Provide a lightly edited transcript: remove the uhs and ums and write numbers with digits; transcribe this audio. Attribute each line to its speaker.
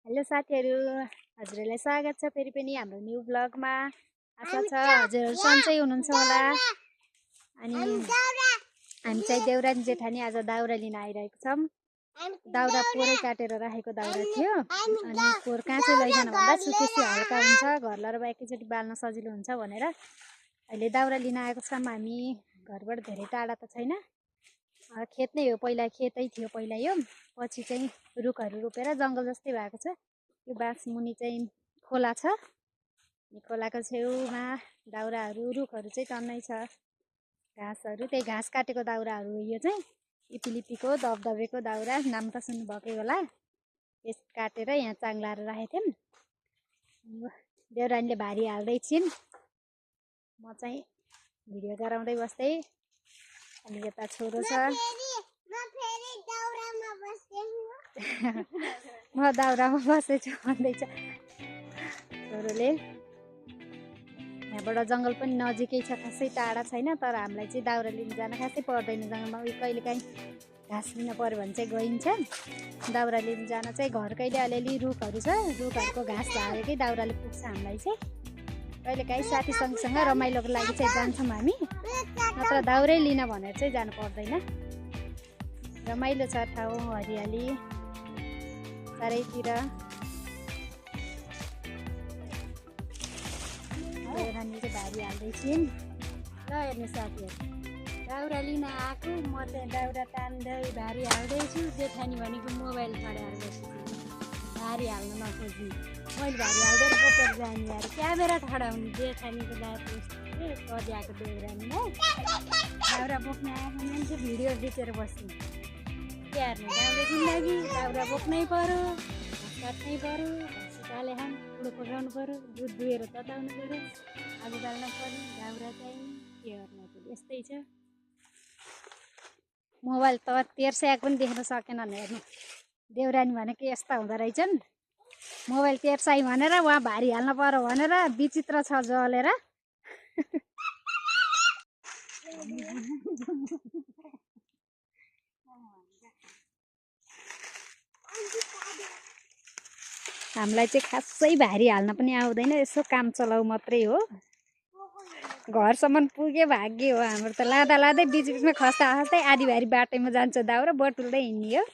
Speaker 1: Hello साथीहरु, हजुरहरुलाई स्वागत छ फेरि पनि हाम्रो न्यू ब्लगमा। आशा छ हजुरहरु सन्चै हुनुहुन्छ होला। अनि हामी चाहिँ देउरानी जेठानी आज दाउरा लिन आइरहेको छौं। दाउरा पोरै काटेर राखेको दाउरा थियो अनि पोर काँचै लैजान भन्दा सुकेसी हल्का हुन्छ, घरलाई र एकैचोटी बाल्न सजिलो हुन्छ भनेर अहिले दाउरा लिन आएको छौं। हामी घरबाट धेरै टाढा त छैन, खेत नै हो, पहिला खेतै थियो पहिला यो, पछि चाहिँ रुखहरू रोपेर जंगल जस्तै भएको छ। यो बाँस मुनि चाहिँ खोला छ, खोलाको छेउमा दाउराहरू रुखहरू चाहिँ टन्नै छ, घाँसहरू त्यही घाँस काटेको दाउराहरू हो। यो चाहिँ इपिलिपीको दबदबेको दाउरा, नाम त सुन्नुभएकै होला। यस काटेर यहाँ चाङ्लाएर राखेको थियौँ। देउरानीले भारी हाल्दै छिन्, म चाहिँ भिडियो गराउँदै बस्दै। अनि यता छोरो छ, म दाउरामा बसेछु भन्दैछ छोरोले। यहाँबाट जङ्गल पनि नजिकै छ, खासै टाढा छैन, तर हामीलाई चाहिँ दाउरा लिन जान खासै पर्दैन। जङ्गलमा कहिलेकाहीँ घाँस लिन पर्यो भने चाहिँ गइन्छ। दाउरा लिन जान चाहिँ घरकैले अलिअलि रुखहरू छ, रुखहरूको घाँस झारेकै दाउराले पुग्छ हामीलाई चाहिँ। कहिलेकाहीँ साथी सँगसँग रमाइलोको लागि चाहिँ जान्छौँ हामी, नत्र दाउरै लिन भनेर चाहिँ जानु पर्दैन। रमाइलो छ ठाउँ, हरियाली चारैतिर। देउरानी चाहिँ भारी हाल्दैछिन्। ल हेर्नु साथीहरू, दाउरा लिन आएको, म चाहिँ दाउरा तान्दै भारी हाल्दैछु। जेठानी भनेको मोबाइल खडाएर बसेको, भारी हाल्न नखोज्ने। मैले भारी हाल्दै बोकेर जाने यार, क्यामेरा खडाउने। जेठानीको दायित्व कजिआएको देउरानीलाई दाउरा बोक्न आएको मान्छे भिडियो बेचेर बस्ने। के हेर्ने, गाउँले जिन्दगी, दाउरा बोक्नै पर्यो, काट्नै पर्यो, काले खान कुडो पकाउनु पर्यो, दुध दुहेर तताउनु पर्यो, आगो बाल्न पर्यो, दाउरा चाहिँ के गर्ने। यस्तै छ। मोबाइल त तेर्स्याएको पनि देख्न सकेन हेर्नु। देउरानी भनेको यस्ता हुँदो रहेछन्, मोबाइल तेर्साई भनेर उहाँ भारी हाल्न पर्यो भनेर विचित्र छ जलेर। हामीलाई चाहिँ खासै भारी हाल्न पनि आउँदैन, यसो काम चलाउ मात्रै हो। घरसम्म पुगे भाग्य हो हाम्रो त। लाँदा लाँदै बिचबिचमा खस्दा खस्दै आधी भारी बाटैमा जान्छ दाउरा, बटुल्दै हिँड्ने हो।